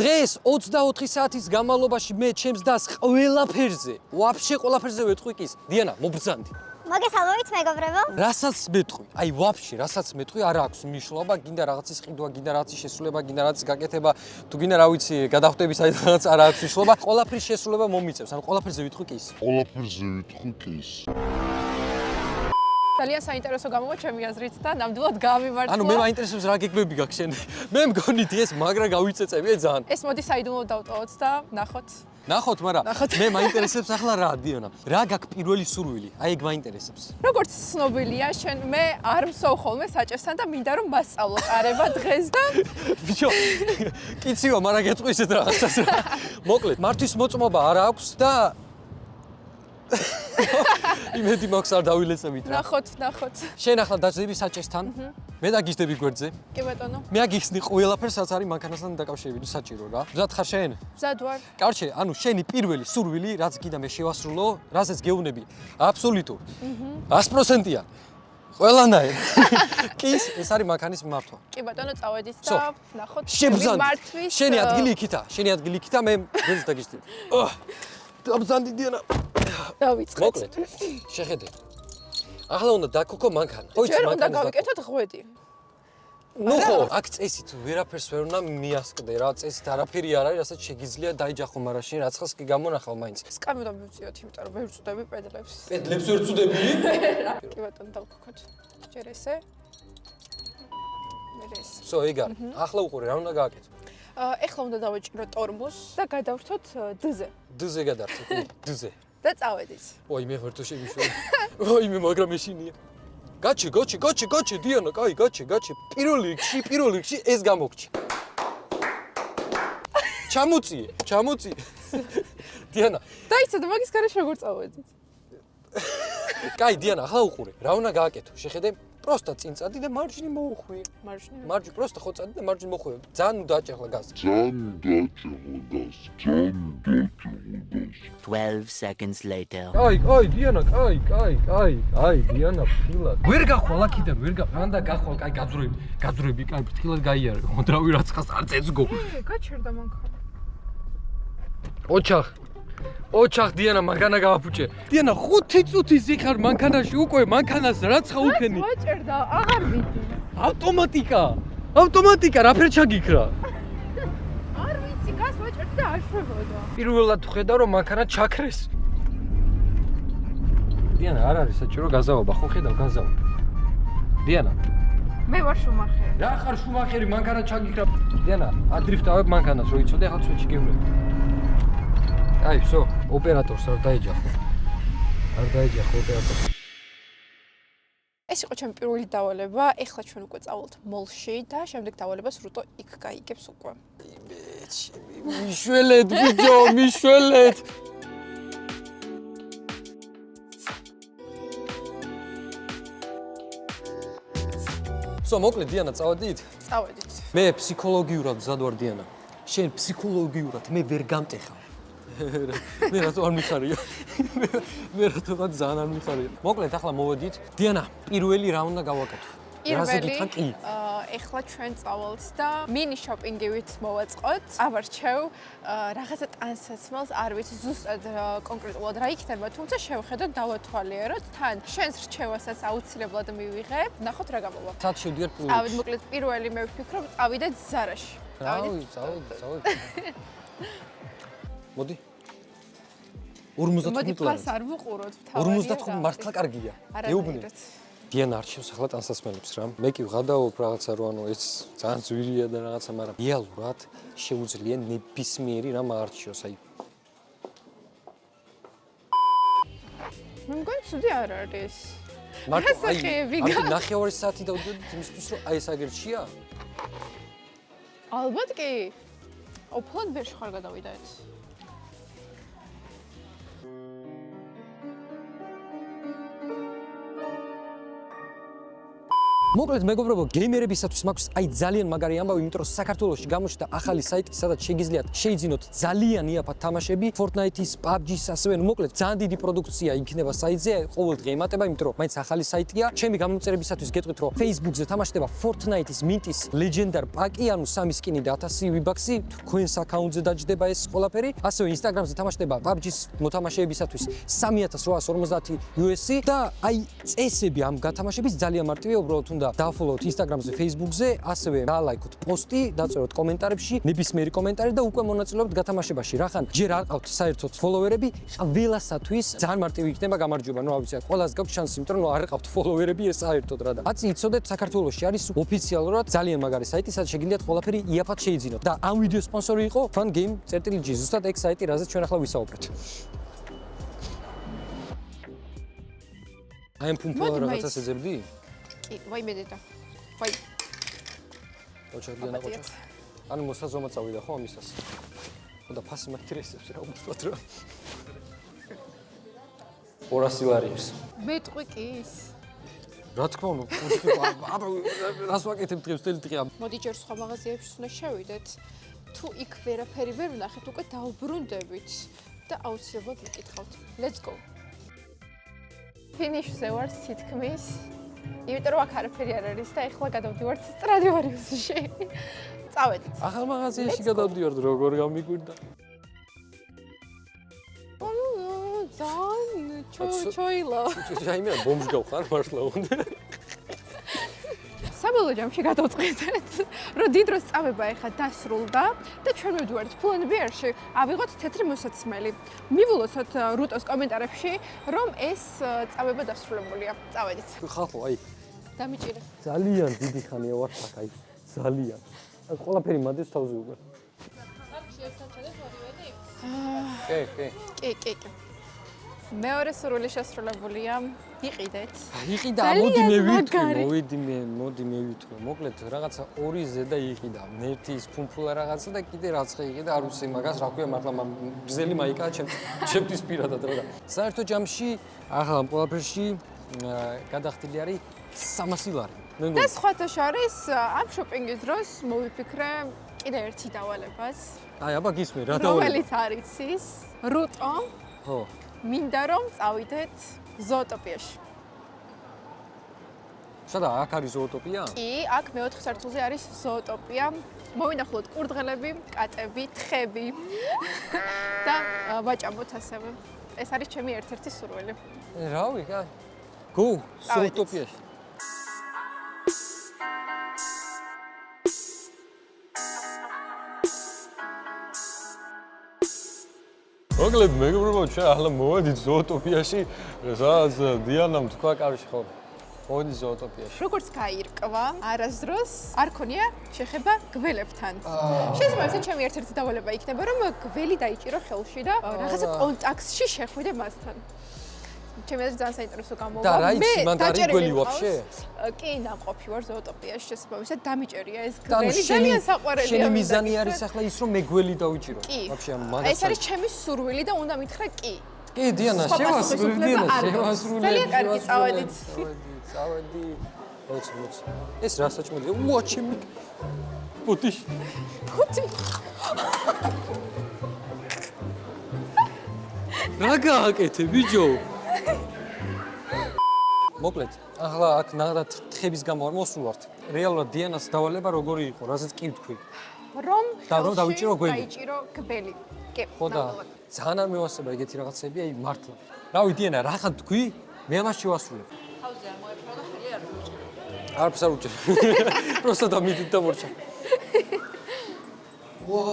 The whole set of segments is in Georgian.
დღეს 24 საათის განმავლობაში მე ჩემს დას ყველაფერზე, ვაფშე ყველაფერზე ვეთყვი კის. დიანა, მობრძანდი. მოგესალმებით, მეგობრებო. რასაც მეტყვი, აი ვაფშე, რასაც მეტყვი, არ აქვს მნიშვნელობა, გინდა რაღაცის ყიდვა, გინდა რაღაცის შესრულება, გინდა რაღაცის გაკეთება, თუ გინდა რა ვიცი, გადახვდები საერთოდ რაღაც არ აქვს მნიშვნელობა. ყველაფრის შესრულება მომიწევს, ანუ ყველაფერზე ვეთყვი კის. ყველაფერზე ვეთქვი კის. ძალიან საინტერესო გამოვა ჩემი აზრით და ნამდვილად გამიმართლა. ანუ მე მაინტერესებს რა გეგმები გაქვს შენ. მე მგონი დღეს მაგრა გავიწეწებია ძალიან. ეს მოდი საიდუმლოდ დავტოვოთ და ნახოთ. ნახოთ, მაგრამ მე მაინტერესებს ახლა რა დიანა. რა გაქვს პირველი სურვილი? აი ეგ მაინტერესებს. როგორც ცნობილია, მე არ მსოვ ხოლმე საჭესთან და მინდა რომ მასწავლო ყარება დღეს და ბიჭო, კიციო, მაგრამ გეტყვი ისეთ რაღაცას რა. მოკლედ, მართვის მოწმობა არ აქვს და იმედი მაქვს არ დავილეწებით რა. ნახოთ. შენ ახლა დაждები საჭესთან. მე დაგიждები გვერდზე. კი ბატონო. მე აგიხსნი ყველაფერს რაც არის მანქანასთან დაკავშირებით საჭირო რა. მზად ხარ შენ? მზად ვარ. კარჩე, ანუ შენი პირველი სურვილი, რაც კიდე მე შევასრულო, რასაც გეუბნები, აბსოლუტურ 100%-იან. ყველანაირ. კის, ეს არის მანქანის მართვა. კი ბატონო, წავედით და ნახოთ. შებრძანდი. შენი ადგილი იქითა, მე გვერდზე დაგიждები. დაბრძანდი დიანა. დავიწყეთ. მოკლედ, შეხედე. ახლა უნდა დაგქოქო მანქანა. ხო იცი ჯერ უნდა მანქანა. გავიკეთოთ ღვედი. ნუ ხო, აქ წესით ვერაფერს ვერ უნდა მიასკდე რა, წესით არაფერი არ არის, რასაც შეგიძლია დაიჯახო, მაგრამ შენ რაცხას კი გამონახავ მაინც. სკამი უნდა მივწიოთ, იმიტომ რომ ვერ ვწუდები პედლებს. პედლებს ვერ წუდები? კი ბატონო, დავქოქოთ. ჯერ ესე. მე ეს. სო, ეგ არის. ახლა უყურე, რა უნდა გააკეთო? ეხლა უნდა დავეჭირო ტორმუს და გადავრთოთ დ-ზე. დ-ზე გადავთო, დ-ზე. და წავედით. ой, მე ვარ თუ შევიშველი. ой, მე მაგრამ ეშინია. გაჩი, დიანა, კაი, გაჩი. პირველ რიგში ეს გამოგჩი. ჩამოწიე. დიანა. დაიცადე, მაგის გარეშე როგორ წავედით? კაი, დიანა, ახლა უყურე, რა უნდა გააკეთო? შეხედე, პროსტა წინ წადი და მარჯვნი მოუხვიე. მარჯვნი პროსტა ხო წადი და მარჯვნი მოუხვიე. ძალიან დააჭეხლა გაზი. 12 seconds later. კაი, დიანა, კაი, დიანა, ფრთხილად. ვერ გახვალ აქიდან, მანდა გახვალ, კაი, გაძვრები, კაი, ფრთხილად გაიარე. ხონდრავი რაცხას არ წეწგო. გაჩერდა მანქანა. ოჩახ დიანა მანქანა გავაფუჭე. დიანა 5 წუთის იქარ მანქანაში უკვე მანქანას რაცხა უქენი. გაჩერდა, აღარ ვიცი. ავტომატიკა, რაფერ ჩაგიქრა? არ ვიცი, გას ვაჭერდი და არ შვებოდა. პირველად ხედავ რომ მანქანა ჩაქრეს. დიანა, არ არის საჭირო გაზავობა, ხო ხედავ გაზავ. დიანა. მე ვარ შუმახერი. რა ხარ შუმახერი, მანქანა ჩაგიქრა. დიანა, ადრიფტავებ მანქანას, რო იცოდე, ახლა სვეტში გევლებ. აი, всё, ოპერატორს არ დაეჯახო ოპერატორს. ეს იყო ჩემი პირველი დავალება. ეხლა ჩვენ უკვე წავალთ მოლში და შემდეგ დავალებას რუტო იქ გაიგებს უკვე. მიშველეთ, ბიჭო, მიშველეთ. всё, მოკლედ დიანა, წავედით? წავედით. მე ფსიქოლოგიურად მზად ვარ დიანა. შენ ფსიქოლოგიურად მე ვერ გამტეხავ. მე რატო არ მიხარია? მე რატო ძალიან არ მიხარია? მოკლედ ახლა მოვედით. დიანა, პირველი რა უნდა გავაკეთო? ეხლა ჩვენ წავალთ და მინი შოპინგივით მოვაწყოთ. ავარჩევ რაღაცა ტანსაცმელს, არ ვიცი ზუსტად კონკრეტულად რა იქნება, თუმცა შევხედოთ, დავათვალიეროთ. თან შენს რჩევასაც აუცილებლად მივიღებ. ნახოთ რა გამოვა. სად შევდივართ პირველში? წავიდეთ, მოკლედ პირველი მე ვფიქრობ, წავიდეთ ზარაში. წავიდეთ. მოდი. 55 მოდი ლარი. ფას არ ვუყუროთ, თავარია. 55 მართლა კარგია. გეუბნე. დიანა არჩევს ახლა ტანსაცმელებს რა. მე კი ვღადაობ რაღაცა რო ანუ ეს ძალიან ძვირია და რაღაცა, მაგრამ რეალურად შეუძლია ნებისმიერი რამ აარჩიოს, აი. მე მგონი ცუდი არ არის. მარტო ასახები აი, ნახევარი საათი დავდივდით იმისთვის, რომ აი ეს აგერჩია. ალბათ კი. ოფლად ვერ ხარ გადავიდეთ. მოკლედ მეგობრებო, გეიმერებისათვის მაქვს აი ძალიან მაგარი ამბავი, იმიტომ რომ საქართველოში გამოჩნდა ახალი საიტი, სადაც შეგიძლიათ შეიძინოთ ძალიან იაფად თამაშები, Fortnite-ის, PUBG-ის, ასევე მოკლედ ძალიან დიდი პროდუქცია იქნება საიტზე, ყოველდღე იმატება, იმიტომ რომ მაინც ახალი საიტია. ჩემი გამომწერებისათვის გეტყვით, რომ Facebook-ზე თამაშდება Fortnite-ის Mint-ის Legendary Pack-ი, ანუ 3 სკინი და 1000 V-Bucks-ი, თქვენს აკაუნტზე დაჯდება ეს ყველაფერი. ასევე Instagram-ზე თამაშდება PUBG-ის მოთამაშეებისათვის 3850 USD და აი წესები ამ გათამაშების ძალიან მარტივია, უბრალოდ უნდა დაfollow-თ Instagram-ზე, Facebook-ზე, ასევე დაალაიქოთ პოსტი, დაწეროთ კომენტარებში, ნებისმიერი კომენტარი და უკვე მონაწილეობთ გათამაშებაში. რახან ჯერ არ ყავთ საერთოდ ფოლოვერები, ყველასათვის ძალიან მარტივი იქნება გამარჯვება. ნუ ავიცი, ყველას გაქვთ შანსი, იმიტომ რომ არ ყავთ ფოლოვერები ეს საერთოდ რა და. აცი იცოდეთ, საქართველოში არის ოფიციალურად ძალიან მაგარი საიტი, სადაც შეგიძლიათ ყველაფერი იაფად შეიძინოთ. და ამ ვიდეოს სპონსორი იყო FunGame.g, ზუსტად ეგ საიტი, რაზეც ჩვენ ახლა ვისაუბრეთ. აი ამ ფუმფულა რაღაცას ეძებდი? კი, ვაიმე დედა. ვაი. ოჩადიანა ყოჩა. ანუ მოსაზრომა წავიდა ხო ამისას? ხო და ფასი მაქტრესებს რა უბრალოდ რა. 200 ლარიებს. მეტყვი კი ის. რა თქმა უნდა, აბა რას ვაკეთებ დღეს თელი დღე? მოდი ჯერ სხვა მაღაზიებში უნდა შევიდეთ. თუ იქ ვერაფერი ვერ ვნახეთ, უკვე დავბრუნდებით და აუცილებლად ვიკითხავთ. Let's go. ფინიშზე ვარ სითქმის. იმიტომ რომ აქ არაფერი არ არის და ეხლა გადავდივართ Stradivarius-ში. წავედით. ახალ მაღაზიაში გადავდივართ, როგორ გამიგვირდა. ძალიან ჩოილო. რაიმე ბომბს გავხარ მართლა უნდა. საბოლოო ჯამში გადავწყვეტეთ, რომ დიდ დროს წავება ეხლა დასრულდა და ჩვენ მივდივართ Plan B-ში, ავიღოთ თეთრი მოსაცმელი. მივულოცოთ რუტოს კომენტარებში, რომ ეს წავება დასრულებულია. წავედით. ხალხო, აი დამიჭირე. ძალიან დიდი ხანია ვარ აქ, აი ძალიან. აი ყველაფერი მადეს თავზე უკვე. აქ შეერთანჩადეთ ორივენი? კი. მეორე სურვილი შესრულებულია. იყიდეთ. იყიდა, მოდი მე ვითქვი, მოდი მე ვითქვი. მოკლედ რაღაცა ორი ზედა იყიდა. ერთი ის ფუმფულა რაღაცა და კიდე რაცხე იყიდა, არ ვიცი მაგას რა ქვია, მართლა გრძელი მაიკაა ჩემთვის პირადად რა. საერთო ჯამში ახლა ამ ყველაფერში გადახდილი არის 300 ლარი. და სხვათა შორის ამ შოპინგის დროს მოვიფიქრე კიდე ერთი დავალებას. აი, აბა გისმენ რა დავალება. რომელიც არის ის რუტო. ხო. მინდა რომ წავიდეთ ზოოტოპიაში. სადა აქ არის ზოოტოპია? კი, აქ მეოთხე სართულზე არის ზოოტოპია. მოვინახულოთ კურდღელები, კატები, თხები და ვაჭამოთ ასევე. ეს არის ჩემი ერთ-ერთი სურვილი. რავი, კა. გო, ზოოტოპიაში. მოკლედ მეგობრებო, ჩვენ ახლა მოვედით ზოოტოპიაში, სადაც დიანამ თქვა კარში ხო. მოვედით ზოოტოპიაში. როგორც გაირკვა, არასდროს არ ქონია შეხება გველებთან. შეიძლება ესე ჩემი ერთ-ერთი დავალება იქნება, რომ გველი დაიჭირო ხელში და რაღაცა კონტაქტში შეხვიდე მასთან. ჩემი აზრით ძალიან საინტერესო გამოვიდა. და რა იცი, მან დაიგველი ვაფშე? კი, ნამყოფი ვარ ზოოტოპიაში, შესაძლოა დამიჭერია ეს გველი, ძალიან საყვარელია. შენი მიზანი არის ახლა ის, რომ მე გველი დავიჭირო. ვაფშე ამ მაგას. ეს არის ჩემი სურვილი და უნდა მითხრა კი. კი, დიანა, შევასრულე. ძალიან კარგი, წავედით. წავედი. მოწ. ეს რა საჭმელია? უა, ჩემი პუტი. რა გააკეთე, ბიჭო? მოკლედ, ახლა აქ ნახდა თხების გამო არ მოსულვართ. რეალურად დიანას დავალება როგორი იყო, რაზეც კი ვთქვი. რომ დავიჭირო გველი. დაიჭირო გველი. კი. ხო და ძალიან არ მევასება ეგეთი რაღაცები, აი მართლა. რავი დიანა, რახან თქვი? მე ამას შევასრულებ. თავზე არ მოეფრო და ხელი არ უჭერ. არაფერს არ უჭერ. პროსტა დამიდით და მორჩა. ვა.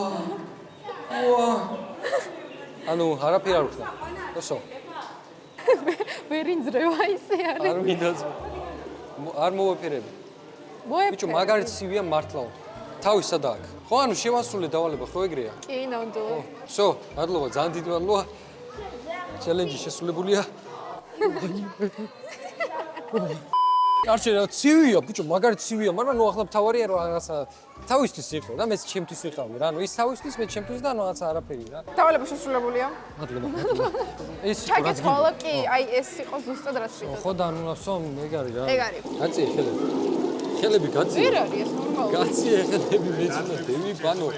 ანუ არაფერი არ უხდა. ოსო. ვერ ინძრევა ისე არის. არ მინდა. არ მოვეფერები. ბიჭო, მაგარით ცივია მართლა. თავი სადა აქვს. ხო, ანუ შევასრულე დავალება, ხო ეგრეა? კი, ნამდვილად. всё, მადლობა, ძალიან დიდი მადლობა. ჩელენჯი შესრულებულია. კარჩე რა ცივია, ბიჭო, მაგარით ცივია, მაგრამ ნუ ახლა თავარია რომ რაღაცა თავისთვის იყო და მეც ჩემთვის ვიყავი რა. ნუ ის თავისთვის, მე ჩემთვის და რაღაცა არაფერი რა. დავალება შესრულებულია. მადლობა. ეს ჩაგეცვალა კი, აი ეს იყო ზუსტად რაც ვიტყოდი. ხო და ნუ ასო ეგ არის რა. ეგ არის. აწი, შეიძლება. ხელები გაცი. ვერ არის ეს ნორმალური. გაცი ხელები მეცნო დევი ბანო.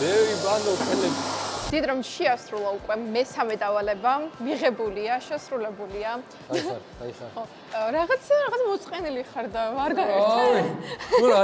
დევი ბანო ხელები. დიდ რომ შეასრულა უკვე მესამე დავალება, მიღებულია, შესრულებულია. აი ხარ. ხო, რაღაც მოწყენილი ხარ და არ გაერთე. გურა,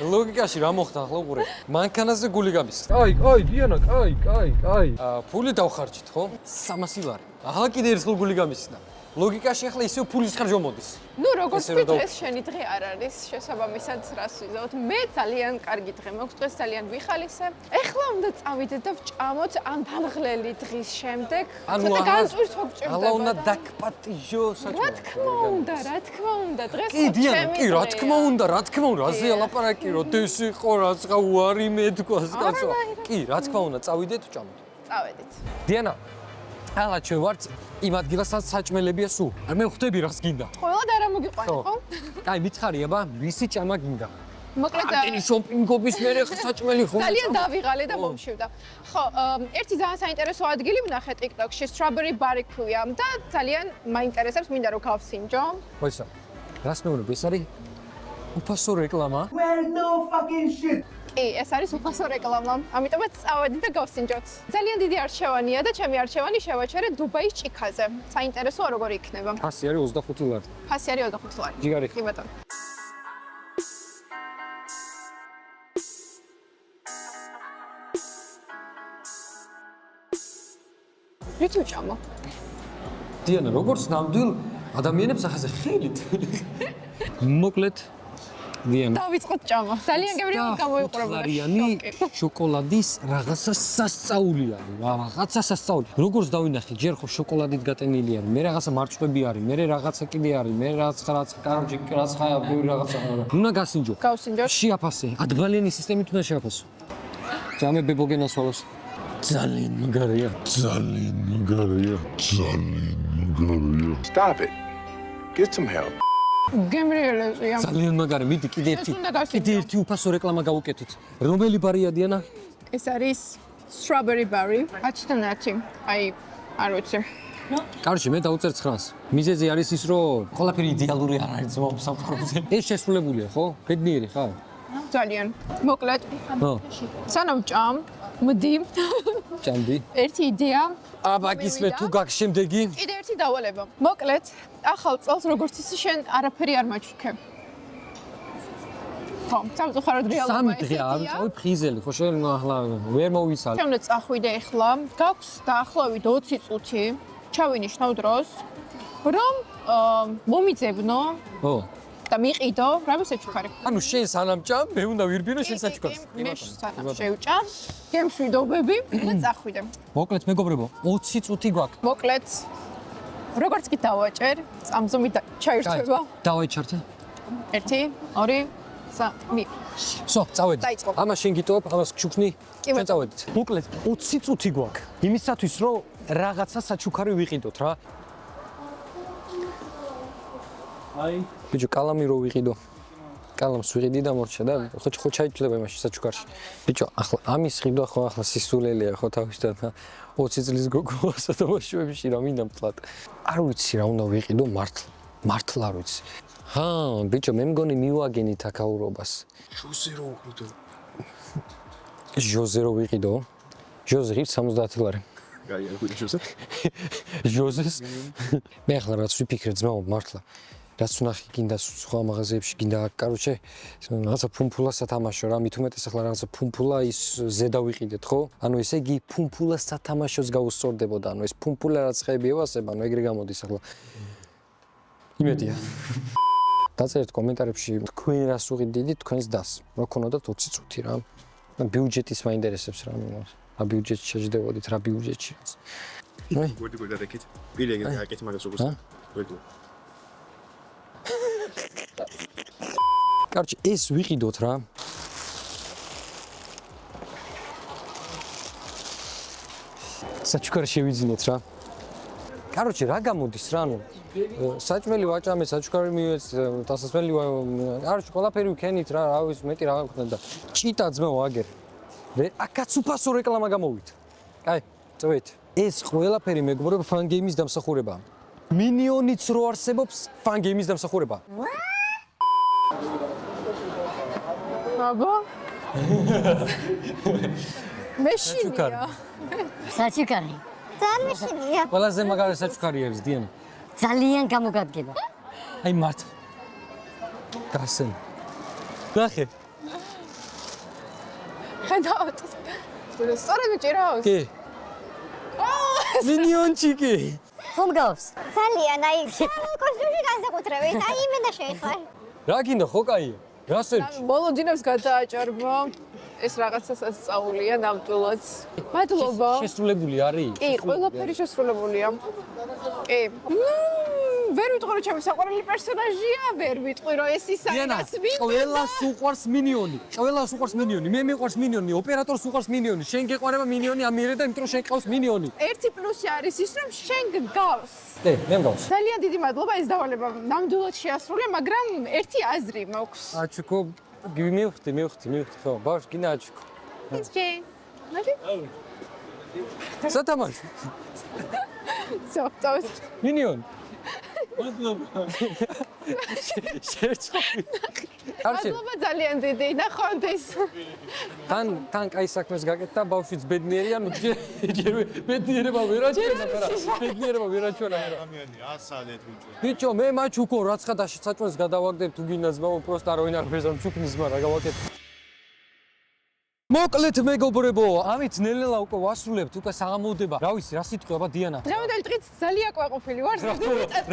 ლოგიკაში რა მოხდა ახლა უყურე. მანქანაზე გული გამის. აი, დიანა, კაი. ფული დავხარჯით, ხო? 300 ლარი. ახლა კიდე ერთხელ გული გამისნა. ლოგიკაში ახლა ისევ ფულის ხარჯვა მოდის. ნუ როგორც ვიტყვეს, შენი დღე არ არის შესაბამისად რას ვიზავთ. მე ძალიან კარგი დღე მაქვს, დღეს ძალიან ვიხალისე. ეხლა უნდა წავიდეთ და ვჭამოთ ამ დამღლელი დღის შემდეგ. ცოტა განწვირთვა გჭირდება. ახლა უნდა დაკპატიჟო საჭმელი. რა თქმა უნდა, დღეს კი, დიანა, კი, რა თქმა უნდა, რაზე ალაპარაკი, როდეს იყო რაცა უარი მეთქვას, კაცო. კი, რა თქმა უნდა, წავიდეთ ვჭამოთ. წავედით. დიანა, ახლა ჩვენ ვართ იმ ადგილასაც საჭმელებია სულ. არ მე ხვდები რას გინდა. ყველად არ მოგიყვანი, ხო? აი, მითხარია ბა, ვისი ჭამა გინდა? მოკლედ ამდენი შოპინგობის მერე საჭმელი ხო? ძალიან დავიღალე და მომშივდა. ხო, ერთი ძალიან საინტერესო ადგილი ვნახე TikTok-ში, Strawberry Barbecue-ია და ძალიან მაინტერესებს, მინდა რომ გავსინჯო. ხოისა. რას მეუბნები, ეს არის უფასო რეკლამა? კი, ეს არის უფასო რეკლამა. ამიტომაც წავედით და გავსინჯოთ. ძალიან დიდი არჩევანია და ჩემი არჩევანი შევაჩერე დუბაის ჭიქაზე. საინტერესოა როგორი იქნება. ფასი არის 25 ლარი. ფასი არის 25 ლარი. ჯიგარი. კი ბატონო. რითი ვჭამო? დიანა, როგორც ნამდვილ ადამიანებს ახაზე ხელით. მოკლედ დიანა. დავიწყოთ ჭამა. ძალიან გემრიელი გამოიყურებოდა. ლარიანი შოკოლადის რაღაცა სასწაული არის. რაღაცა სასწაული. როგორც დავინახე, ჯერ ხო შოკოლადით გატენილი არის, მე რაღაცა მარწყვები არის, მე რაღაცა კიდე არის, მე რაღაცა კაროჯი, რაღაცა ბევრი რაღაცა. უნდა გასინჯო. გავსინჯოთ. შეაფასე. ადბალიანი სისტემით უნდა შეაფასო. ჯამე ბებოგენას ვალოს. ძალიან მაგარია. Stop it. Get some help. გემრიელია. ძალიან მაგარი, მიდი კიდე ერთი უფასო რეკლამა გავუკეთოთ. რომელი ბარია დიანა? ეს არის Strawberry Berry. აჩიტანათი. აი, არ ვიცი. კარში, მე დავუწერ 9-ს. მიზეზი არის ის, რომ ყველაფერი იდეალური არ არის ძმაო სამყაროზე. ეს შესრულებულია, ხო? ბედნიერი ხარ? ძალიან. მოკლედ. ხო. სანამ ჭამ, მდი. ჭამდი. ერთი იდეა. აბაგის მე თუ გაქვს შემდეგი? კიდე ერთი დავალება. მოკლედ, ახალ წელს როგორც ისი შენ არაფერი არ მაჩვქე. ხო, სამწუხაროდ რეალობა სამი დღე არ ვიყავი ფრიზელი, ხო შენ ახლა ვერ მოვიცალე. შენ უნდა წახვიდე ახლა, გაქვს დაახლოებით 20 წუთი, ჩავინიშნავ დროს, რომ მომიძებნო ხო. და მიყიდო, რამე საჩუქარი. ანუ შენ სანამ ჭამ, მე უნდა ვირბინო შენ საჩუქარს. მე სანამ შევჭამ, გემშვიდობები და წახვიდე. მოკლედ მეგობრებო, 20 წუთი გვაქვს. მოკლედ, როგორც კი დავაჭერ, წამზომი ჩაირთვება. დავაიჩართე. 1, 2, 3. სო, წავედი. დაიწყო. ამას შენ გიტოვებ, ამას ჩუქნი, კი, შენ წავედით. მოკლედ 20 წუთი გვაქვს. იმისათვის, რომ რაღაცა საჩუქარი ვიყიდოთ რა. აი, ბიჭო, კალამი რო ვიყიდო. კალამს ვიყიდი და მორჩა და ხო ჩაიჭდება იმაში საჩუქარში. ბიჭო, ახლა ამის ყიდვა ხო ახლა სისულელია ხო თავისთან 20 წლის გოგოასა და ბავშვებში რა მინდა მთლად. არ ვიცი რა უნდა ვიყიდო მართლა არ ვიცი. ჰა, ბიჭო, მე მგონი მივაგენით აკაურობას. ჟოზე რო ვიყიდო. ჟოზე ღირს 70 ლარი. გაი, არ გვიჭირს. ჟოზეს. მე ახლა რაც ვიფიქრე ძმაო, მართლა. რაც ვნახე გინდა სხვა მაღაზიებში გინდა კაროჩე რაღაცა ფუმფულა სათამაშო რა მით უმეტეს ახლა რაღაცა ფუმფულა ის ზედა ვიყიდეთ ხო ანუ ესე იგი ფუმფულა სათამაშოს გაუსწორდებოდა ანუ ეს ფუმფულა რაც ხები ევასება ანუ ეგრე გამოდის ახლა იმედია დაწერეთ კომენტარებში თქვენ რას უყიდით თქვენს დას რა ქონოდათ 20 წუთი რა ბიუჯეტის მაინტერესებს რა რა ბიუჯეტში შეждდებოდით რა ბიუჯეტში გვერდი დაკეთ პირე აკეთ მაგას როგორც გვერდი კარჩი ეს ვიყიდოთ რა საჩუქარი შევიძინოთ რა კაროჩე რა გამოდის რა ანუ საჭმელი ვაჭამე საჩუქარი მივეც დასასმელი კაროჩე ყველაფერი ვქენით რა რა ვიცი მეტი რა გქონდა და ჭიტა ძმაო აგერ აკაც უფასო რეკლამა გამოვით აი წვეთ ეს ყველაფერი მეგობრებო ფან გეიმის დამსახურებაა მინიონიც რო არსებობს ფან გეიმის დამსახურება აბა მეშინია საჩუქარი. ძალიან მეშინია. ყველაზე მაგარი საჩუქარი არის დიანა. ძალიან გამოგადგება. აი მართ. გასენ. ნახე. ხედავთ სწორად მიჭირავს კი. მინიონჩიკი. ხომ გავს? ძალიან აი კოსტუმში განსაკუთრებით. აი იმენა შეიხარ. რა გინდა ხო კაია? გასერჩი. ბოლო დინებს გადააჭარბა ეს რაღაცასაც სწავლია ნამდვილად მადლობა შესრულებული არის? კი ყველაფერი შესრულებულია კი ვერ ვიტყვი რომ ჩემი საყვარელი პერსონაჟია ვერ ვიტყვი რომ ეს ის დიანა, ყველას უყვარს მინიონი. ყველას უყვარს მინიონი. მე მიყვარს მინიონი, ოპერატორს უყვარს მინიონი. შენ გეყვარება მინიონი ამიერე და იმიტომ რომ შენ ყავს მინიონი. ერთი პლუსი არის ის რომ შენ გავს მე მგავს. ძალიან დიდი მადლობა ეს დავალება ნამდვილად შეასრულე მაგრამ ერთი აზრი მაქვს აჩუკო მივხვდი ხო ბავშვ გინდა აჩუკო. ის ჯენ ნადი სათამაშო. ზოგადად მინიონი. შეერწყავი. კარჩე. მადლობა ძალიან დიდი ნახავთ ეს თან კაი საქმეს გაკეთდა ბავშვიც ბედნიერია, ნუ ჯერ ბედნიერება ვერ აჩვენა, ბედნიერება ვერ აჩვენა. ამიანი ასალეთ ბიჭო. ბიჭო, მე მაჩუკო რაცხა და საჭმელს გადავაგდებ თუ გინდა ძმაო, პროსტა რო ინარფეს ამ ჩუქნისმა რა გავაკეთე. მოკლედ მეგობრებო, ამით ნელ-ნელა უკვე ვასრულებთ, უკვე საღამოდება. რა ვიცი, რა სიტყვა აბა დიანა. დღევანდელი დღით ძალიან ყვაყოფილი ვარ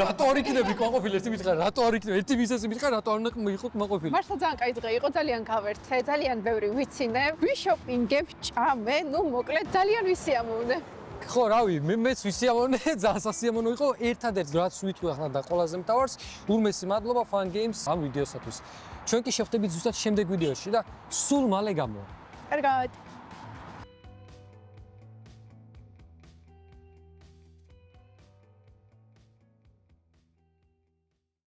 რატო არ იქნები ყვაყოფილი? ერთი მითხრა, რატო არ იქნები? ერთი მისესი მითხრა, რატო არ უნდა მიყოთ ყვაყოფილი? მართლა ძალიან კაი დღე იყო, ძალიან გავერთე, ძალიან ბევრი ვიცინე, ვიშოპინგებ, ჭამე, ნუ მოკლედ ძალიან ვისიამოვნე. ხო, რავი, მეც ვისიამოვნე, ძალიან სასიამოვნო იყო. ერთადერთი რაც ვიტყვი ახლა და ყველაზე მთავარს, ურმესი მადლობა Fun Games ამ ვიდეოსათვის. ჩვენ კი შევხვდებით ზუსტად შემდეგ ვიდეოში და სულ მალე გამოვა. კარგად.